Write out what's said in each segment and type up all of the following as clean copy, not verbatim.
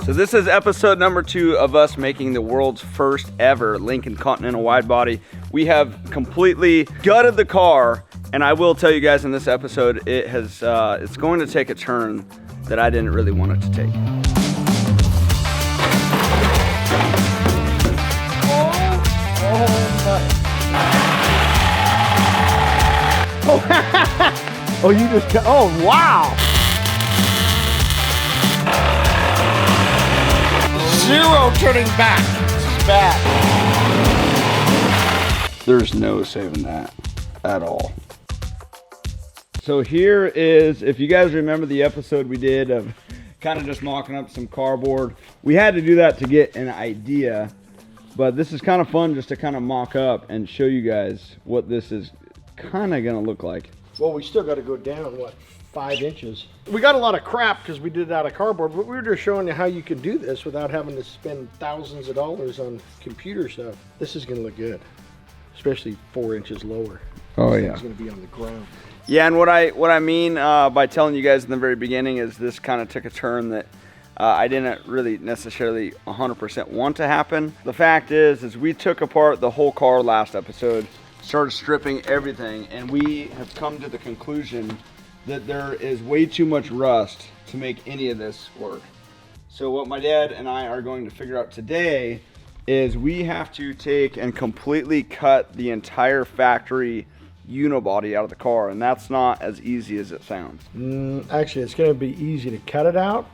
So this is episode number 2 of us making the world's first ever Lincoln Continental wide body. We have completely gutted the car, and I will tell you guys in this episode, it's going to take a turn that I didn't really want it to take. Oh, you just, oh, wow. Zero turning back. It's bad. There's no saving that at all. So here is, if you guys remember the episode we did of kind of just mocking up some cardboard, we had to do that to get an idea, but this is kind of fun just to kind of mock up and show you guys what this is kind of gonna look like. Well, we still got to go down, what, 5 inches? We got a lot of crap because we did it out of cardboard, but we were just showing you how you can do this without having to spend thousands of dollars on computer stuff. This is going to look good, especially 4 inches lower. Oh yeah. It's going to be on the ground. Yeah, and what I mean by telling you guys in the very beginning is this kind of took a turn that I didn't really necessarily 100% want to happen. The fact is we took apart the whole car last episode, started stripping everything, and we have come to the conclusion that there is way too much rust to make any of this work. So what my dad and I are going to figure out today is we have to take and completely cut the entire factory unibody out of the car, and that's not as easy as it sounds. Actually, it's going to be easy to cut it out.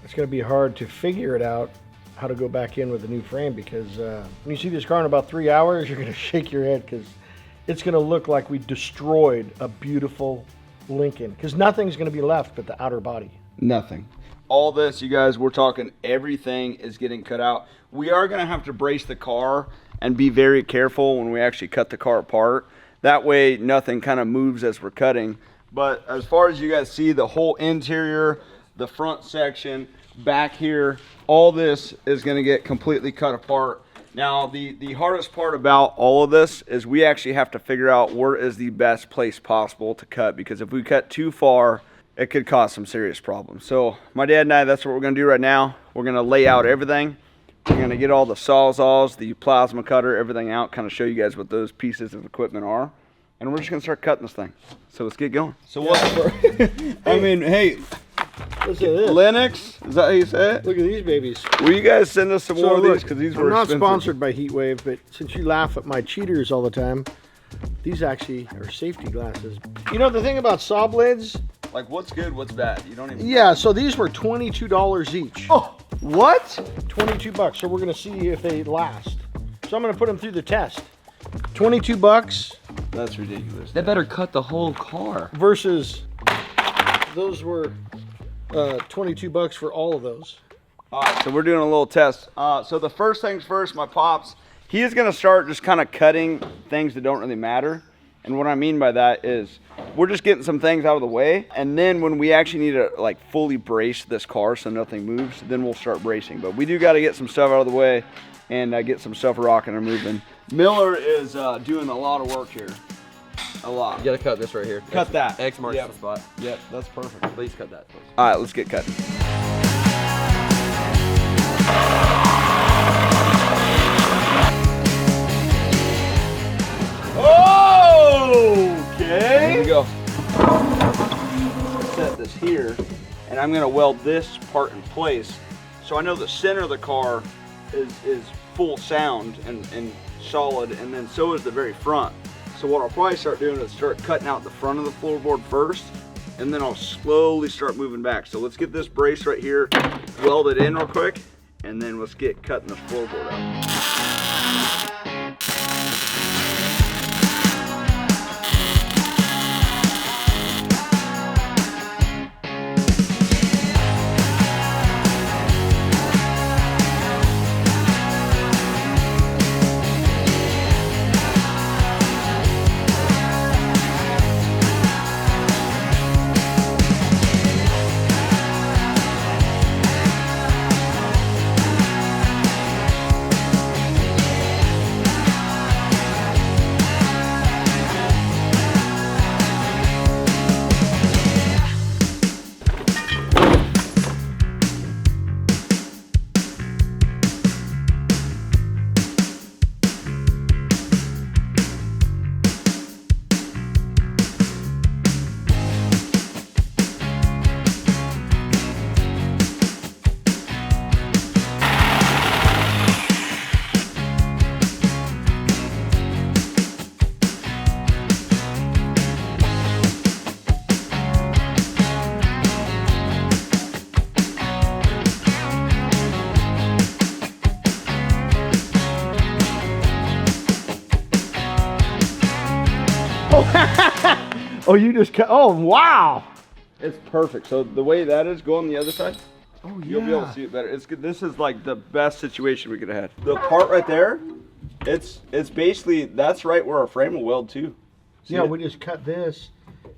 It's going to be hard to figure it out how to go back in with a new frame, because when you see this car in about 3 hours, you're going to shake your head because it's going to look like we destroyed a beautiful Lincoln, because nothing's going to be left but the outer body. Nothing. All this, you guys, we're talking everything is getting cut out. We are going to have to brace the car and be very careful when we actually cut the car apart. That way nothing kind of moves as we're cutting. But as far as you guys see, the whole interior, the front section, back here, all this is going to get completely cut apart. Now, the hardest part about all of this is we actually have to figure out where is the best place possible to cut, because if we cut too far, it could cause some serious problems. So my dad and I, that's what we're going to do right now. We're going to lay out everything. We're going to get all the sawzalls, the plasma cutter, everything out, kind of show you guys what those pieces of equipment are. And we're just going to start cutting this thing. So let's get going. So what? I mean, hey. Listen to this. Lennox, is that how you say it? Look at these babies. Will you guys send us some more of these? Because these were not expensive. Sponsored by Heatwave, but since you laugh at my cheaters all the time, these actually are safety glasses. You know the thing about saw blades? Like what's good, what's bad? You don't even. Yeah, so these were $22 each. Oh, what? $22. So we're gonna see if they last. So I'm gonna put them through the test. $22 That's ridiculous. They better cut the whole car. versus those were $22 for all of those. All right, so we're doing a little test. So the first things first, my pops, he is gonna start just kind of cutting things that don't really matter. And what I mean by that is we're just getting some things out of the way. And then when we actually need to like fully brace this car so nothing moves, then we'll start bracing. But we do got to get some stuff out of the way and get some stuff rocking and moving. Miller is doing a lot of work here. A lot. You gotta cut this right here. Cut that. X marks Yep. the spot. Yep, that's perfect. Please cut that, please. All right, let's get cutting. Okay. Here we go. Set this here, and I'm gonna weld this part in place. So I know the center of the car is full sound and solid, and then so is the very front. So what I'll probably start doing is start cutting out the front of the floorboard first, and then I'll slowly start moving back. So let's get this brace right here welded in real quick, and then let's get cutting the floorboard out. Oh, you just cut. Oh, wow. It's perfect. So the way that is, go on the other side. Oh, yeah. You'll be able to see it better. It's good. This is like the best situation we could have had. The part right there, it's basically, that's right where our frame will weld to. See Yeah, it? we just cut this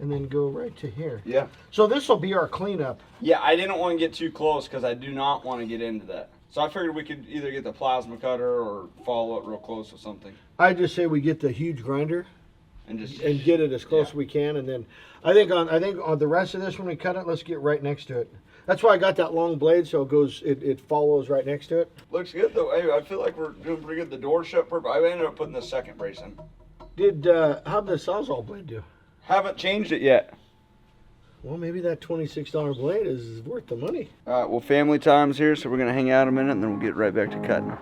and then go right to here. Yeah. So this will be our cleanup. Yeah, I didn't want to get too close because I do not want to get into that. So I figured we could either get the plasma cutter or follow it real close with something. I just say we get the huge grinder And just and get it as close as we can, and then I think on the rest of this when we cut it, let's get right next to it. That's why I got that long blade, so it follows right next to it. Looks good though. Hey, I feel like we're doing pretty good. The door shut perfect. I ended up putting the second brace in. How'd the Sawzall blade do? Haven't changed it yet. Well, maybe that $26 blade is worth the money. All right, well, family time's here, so we're gonna hang out a minute, and then we'll get right back to cutting.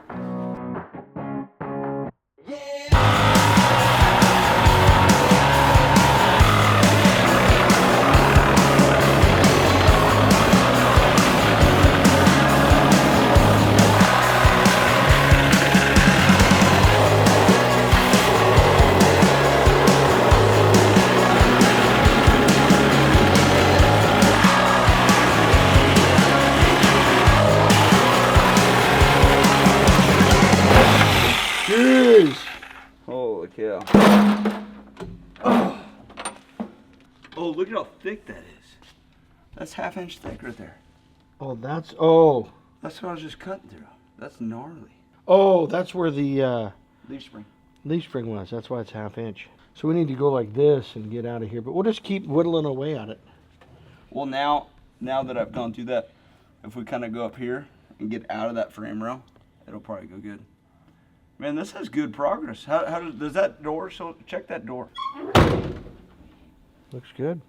Jeez. Holy cow. Oh, look at how thick that is. That's half-inch thick right there. Oh, That's what I was just cutting through. That's gnarly. that's where the Leaf spring. leaf spring was. That's why it's ½ inch. So we need to go like this and get out of here. But we'll just keep whittling away at it. Well, now that I've gone through that, if we kind of go up here and get out of that frame rail, it'll probably go good. Man, this has good progress. How does that door, so check that door. Looks good.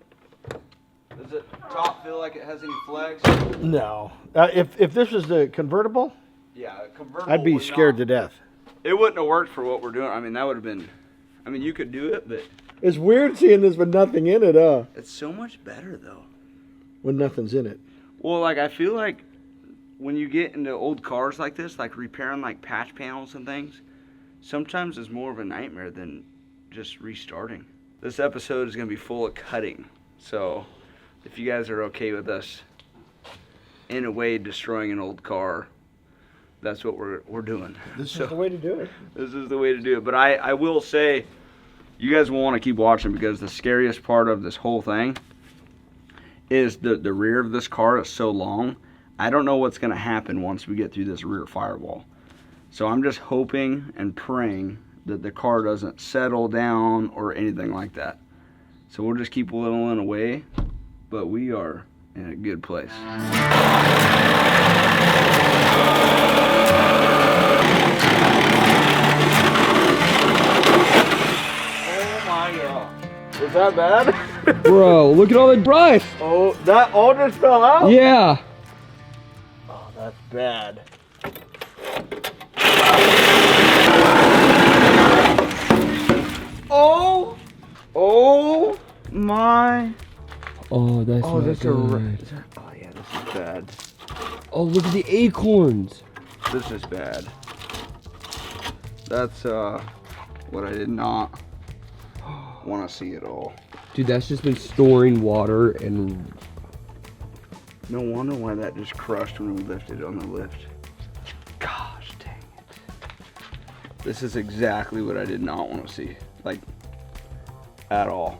Does it top feel like it has any flags? No. If this was the convertible, Yeah, convertible. I'd be would scared to not- death. It wouldn't have worked for what we're doing. I mean, that would have been, I mean, you could do it, but It's weird seeing this with nothing in it, it's so much better though. when nothing's in it. Well, like, I feel like when you get into old cars like this, like repairing like patch panels and things, sometimes it's more of a nightmare than just restarting. This episode is going to be full of cutting. So if you guys are okay with us, in a way, destroying an old car, that's what we're doing. This is the way to do it. This is the way to do it. But I will say, you guys will want to keep watching, because the scariest part of this whole thing is the rear of this car is so long. I don't know what's going to happen once we get through this rear firewall. So I'm just hoping and praying that the car doesn't settle down or anything like that. So we'll just keep whittling away, but we are in a good place. Oh my God. Was that bad? Bro, look at all that brush. Oh, that all just fell out? Yeah. Oh, that's bad. Oh! Oh my. Oh, that's Oh, not that's good. Oh yeah, this is bad. Oh, look at the acorns. This is bad. That's what I did not want to see at all. Dude, that's just been storing water and... No wonder why that just crushed when we lifted on the lift. Gosh dang it. This is exactly what I did not want to see. Like, at all.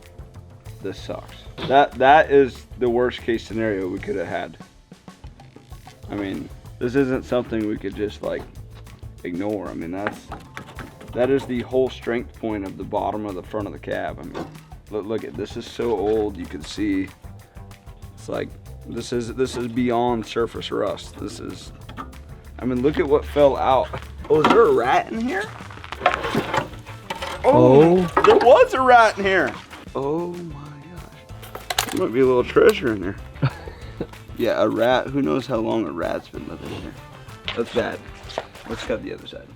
This sucks. That is the worst case scenario we could have had. I mean, this isn't something we could just like ignore. I mean, that is the whole strength point of the bottom of the front of the cab. I mean, look at this, is so old. You can see it's like this is beyond surface rust. This is, I mean, look at what fell out. Oh, is there a rat in here? Oh, there was a rat in here. Oh my gosh. There might be a little treasure in there. Yeah, a rat. Who knows how long a rat's been living here. That's bad. Let's cut the other side.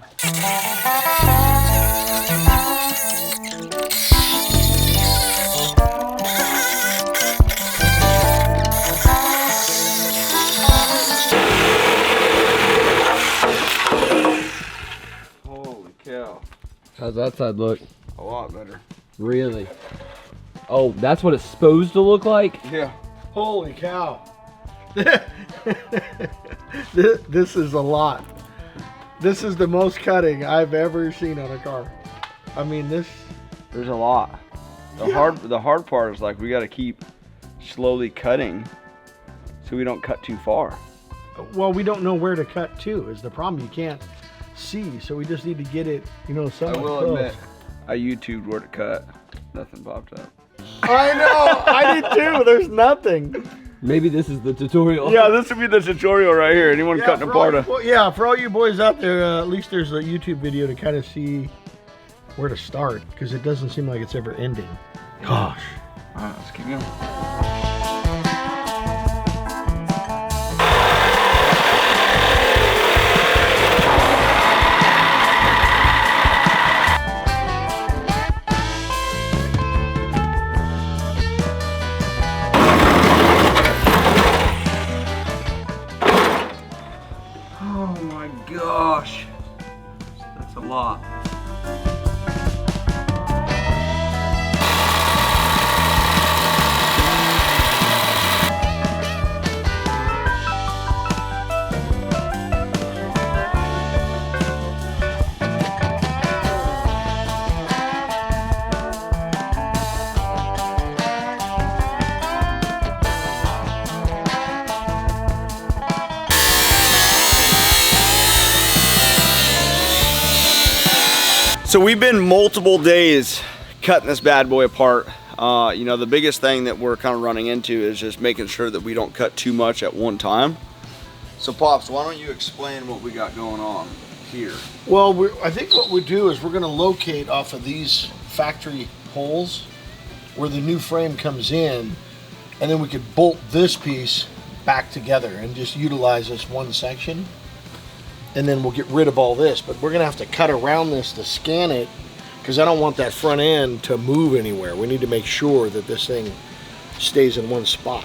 Holy cow. How's that side look? A lot better. Really? Oh, that's what it's supposed to look like? Yeah. Holy cow. This is a lot. This is the most cutting I've ever seen on a car. I mean, this. There's a lot. The hard part is like we got to keep slowly cutting so we don't cut too far. Well, we don't know where to cut to is the problem. You can't see, so we just need to get it, you know, I somewhat will close. admit, I YouTubed where to cut. Nothing popped up. I know, I did too. There's nothing. Maybe this is the tutorial. Yeah, this would be the tutorial right here. Anyone cutting apart a... For all you boys out there, at least there's a YouTube video to kind of see where to start, because it doesn't seem like it's ever ending. Gosh. All right, let's keep going. Oh my gosh, that's a lot. So we've been multiple days cutting this bad boy apart. You know, the biggest thing that we're kind of running into is just making sure that we don't cut too much at one time. So Pops, why don't you explain what we got going on here? Well, I think what we do is we're going to locate off of these factory holes where the new frame comes in, and then we could bolt this piece back together and just utilize this one section. And then we'll get rid of all this, but we're gonna have to cut around this to scan it, because I don't want that front end to move anywhere. We need to make sure that this thing stays in one spot.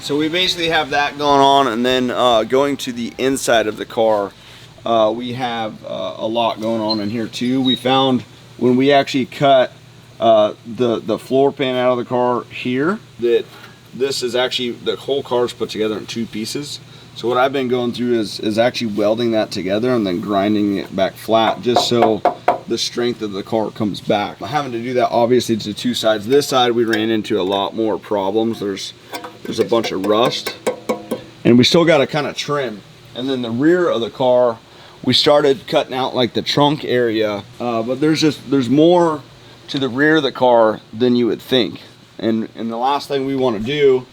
So we basically have that going on, and then going to the inside of the car, we have a lot going on in here too. We found when we actually cut the floor pan out of the car here, that this is actually, the whole car is put together in two pieces. So what I've been going through is actually welding that together and then grinding it back flat, just so the strength of the car comes back. I'm having to do that obviously to two sides. This side we ran into a lot more problems. There's a bunch of rust, and we still got to kind of trim. And then the rear of the car, we started cutting out like the trunk area, but there's more to the rear of the car than you would think. And the last thing we want to do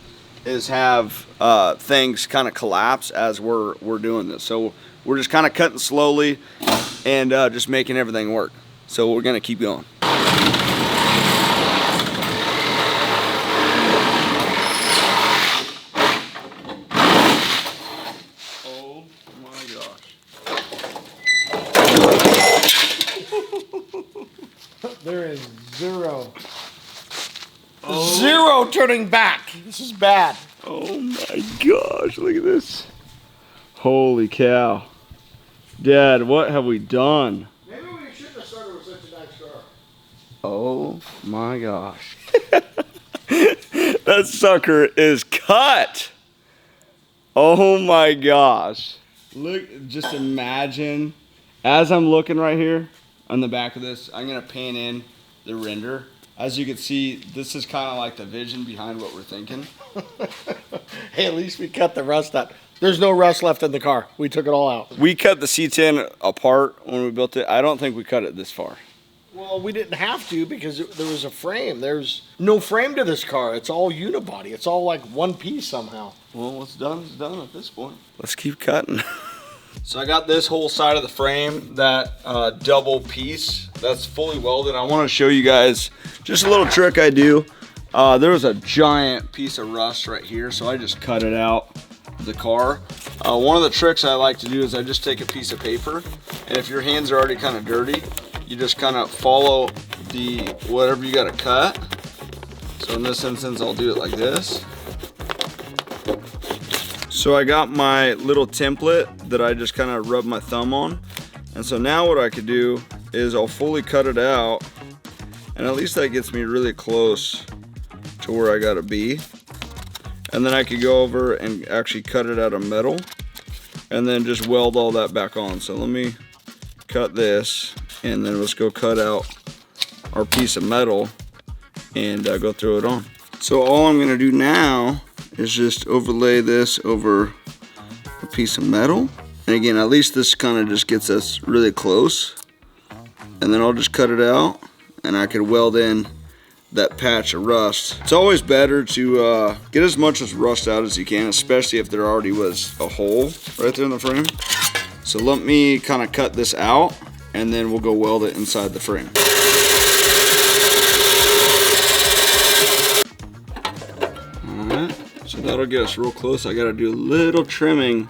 is have things kind of collapse as we're doing this. So we're just kind of cutting slowly and just making everything work. So we're gonna keep going. Oh my gosh. There is zero turning back. This is bad. Oh my gosh, look at this. Holy cow. Dad, what have we done? Maybe we shouldn't have started with such a nice car. Oh my gosh. That sucker is cut. Oh my gosh. Look, just imagine, as I'm looking right here on the back of this, I'm gonna pan in the render. As you can see, this is kind of like the vision behind what we're thinking. Hey, at least we cut the rust out. There's no rust left in the car. We took it all out. We cut the C10 apart when we built it. I don't think we cut it this far. Well, we didn't have to because there was a frame. There's no frame to this car. It's all unibody. It's all like one piece somehow. Well, what's done is done at this point. Let's keep cutting. So I got this whole side of the frame, that double piece that's fully welded. I want to show you guys just a little trick I do. There was a giant piece of rust right here, so I just cut it out of the car. One of the tricks I like to do is I just take a piece of paper, and if your hands are already kind of dirty, you just kind of follow the whatever you got to cut. So in this instance, I'll do it like this. So I got my little template that I just kind of rub my thumb on. And so now what I could do is I'll fully cut it out, and at least that gets me really close to where I gotta be. And then I could go over and actually cut it out of metal and then just weld all that back on. So let me cut this and then let's go cut out our piece of metal and go throw it on. So all I'm gonna do now is just overlay this over a piece of metal. And again, at least this kind of just gets us really close. And then I'll just cut it out and I could weld in that patch of rust. It's always better to get as much as rust out as you can, especially if there already was a hole right there in the frame. So let me kind of cut this out and then we'll go weld it inside the frame. Alright, so that'll get us real close. I gotta do a little trimming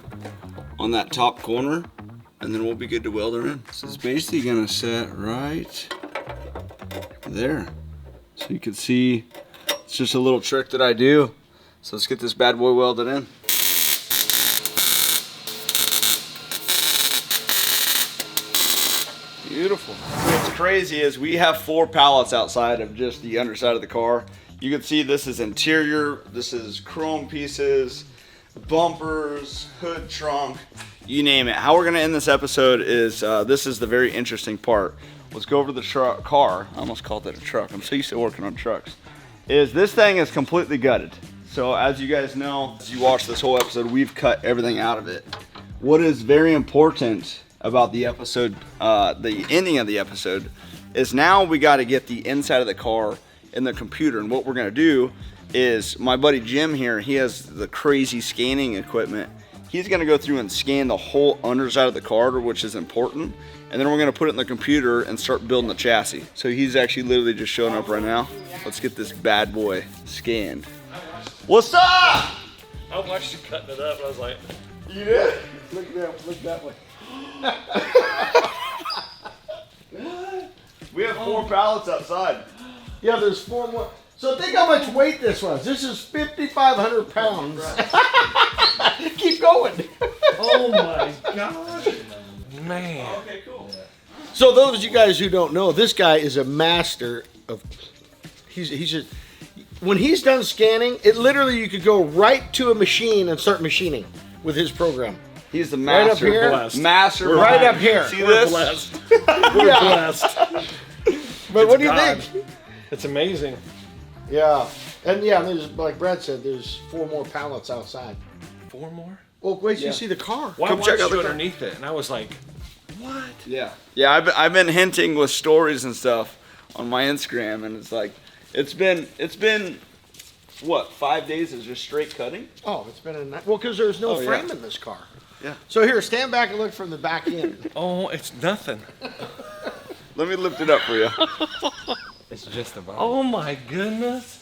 on that top corner and then we'll be good to weld it in. So it's basically gonna set right there. So you can see it's just a little trick that I do. So let's get this bad boy welded in. Beautiful. What's crazy is we have 4 pallets outside of just the underside of the car. You can see this is interior, this is chrome pieces, bumpers, hood, trunk, you name it. How we're gonna end this episode is, this is the very interesting part. Let's go over the car. I almost called it a truck. I'm so used to working on trucks. This thing is completely gutted. So as you guys know, as you watch this whole episode, we've cut everything out of it. What is very important about the episode, the ending of the episode, is now we got to get the inside of the car in the computer. And what we're gonna do is, my buddy Jim here, he has the crazy scanning equipment. He's gonna go through and scan the whole underside of the car, which is important. And then we're gonna put it in the computer and start building the chassis. So he's actually literally just showing up right now. Let's get this bad boy scanned. What's up? I watched you cutting it up and I was like, You did? Look that way. We have 4 pallets outside. Yeah, there's 4 more. So think how much weight this was. This is 5,500 pounds. Keep going. oh my gosh. Man. Okay, cool. So those of you guys who don't know, this guy is a master of. He's just. When he's done scanning, it literally you could go right to a machine and start machining with his program. He's the Right up master. here. Blessed. Master. We're right behind- up here. See We're this? blessed. We're blessed. But what do you God. think? It's amazing. Yeah, and there's like Brad said, there's 4 more pallets outside. 4 more? Well, wait till Yeah. you see the car. Well, Come I check watched out the you car. underneath it and I was like, what? Yeah. Yeah, I've been hinting with stories and stuff on my Instagram, and it's like, it's been what, 5 days of just straight cutting? Oh, it's been a night. Well, because there's no Oh, yeah. frame in this car. Yeah. So here, stand back and look from the back end. Oh, it's nothing. Let me lift it up for you. It's just about. Oh my goodness.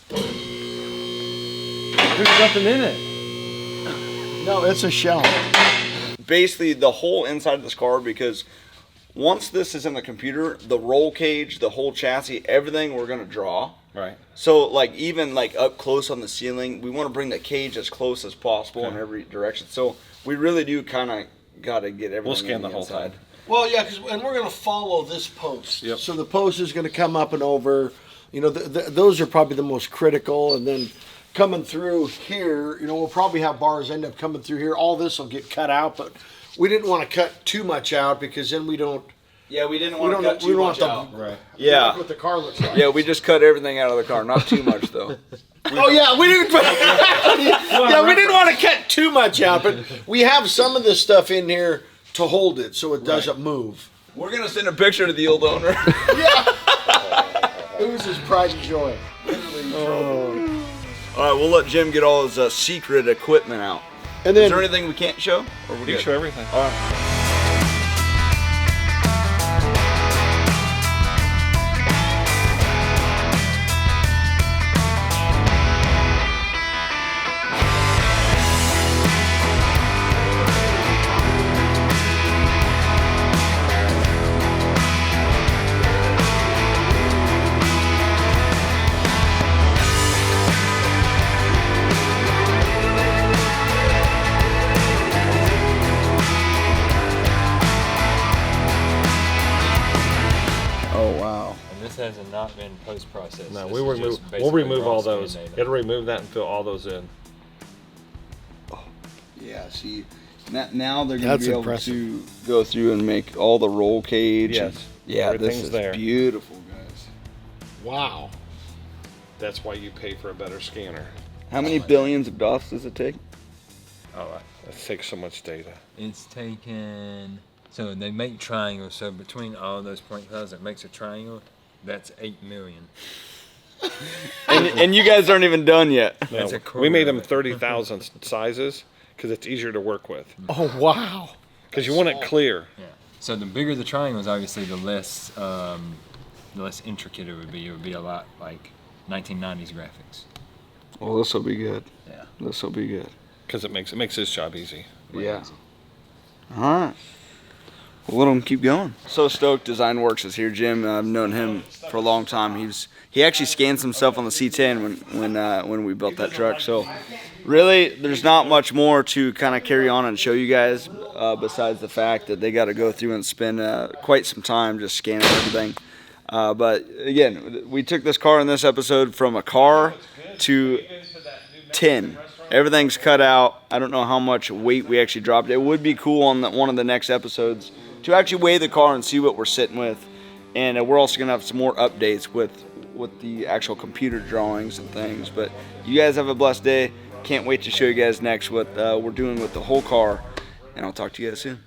There's nothing in it. No, it's a shell. Basically, the whole inside of this car, because once this is in the computer, the roll cage, the whole chassis, everything we're gonna draw. Right. So like even like up close on the ceiling, we want to bring the cage as close as possible in every direction. So we really do kind of got to get everything. We'll scan in the whole inside. thing. Well, yeah, and we're going to follow this post. Yep. So the post is going to come up and over. You know, those are probably the most critical. And then coming through here, you know, we'll probably have bars end up coming through here. All this will get cut out, but we didn't want to cut too much out because then we don't. Yeah, we didn't We want to don't. cut We too don't much want out. the. Right. Yeah. Look what the car looks like. Yeah, we just cut everything out of the car. Not too much though. Oh yeah, we didn't. Yeah, we didn't want to cut too much out, but we have some of this stuff in here to hold it so it doesn't move. We're gonna send a picture to the old owner. It was his pride and joy. All right, we'll let Jim get all his secret equipment out. And Is then there anything we can't show? Or we're You good? can show everything. All right. has not been post-processed. No, This we'll is remove. just We'll basically remove raw all those. scan data. It'll remove that and fill all those in. Yeah, see, now they're going to That's be able impressive. to go through and make all the roll cage. Yes, Yeah, this everything's is there. beautiful, guys. Wow. That's why you pay for a better scanner. How many billions of dots does it take? Oh, That takes so much data. it's taken. So they make triangles. So between all those point clouds, it makes a triangle. That's 8 million. And you guys aren't even done yet. That's No, a quarter we made of them it. 30,000 sizes because it's easier to work with. Oh, wow. Because you want it clear. Yeah. So the bigger the triangles, obviously, the less intricate it would be. It would be a lot like 1990s graphics. Well, this will be good. Yeah. This will be good. Because it makes his job easy. Yeah. All right. We'll let him keep going. So stoked Design Works is here, Jim. I've known him for a long time. He actually scanned some stuff on the C10 when we built that truck. So really, there's not much more to kind of carry on and show you guys besides the fact that they got to go through and spend quite some time just scanning everything. But again, we took this car in this episode from a car to 10. Everything's cut out. I don't know how much weight we actually dropped. It would be cool on one of the next episodes to actually weigh the car and see what we're sitting with. And we're also going to have some more updates with the actual computer drawings and things. But you guys have a blessed day. Can't wait to show you guys next what we're doing with the whole car. And I'll talk to you guys soon.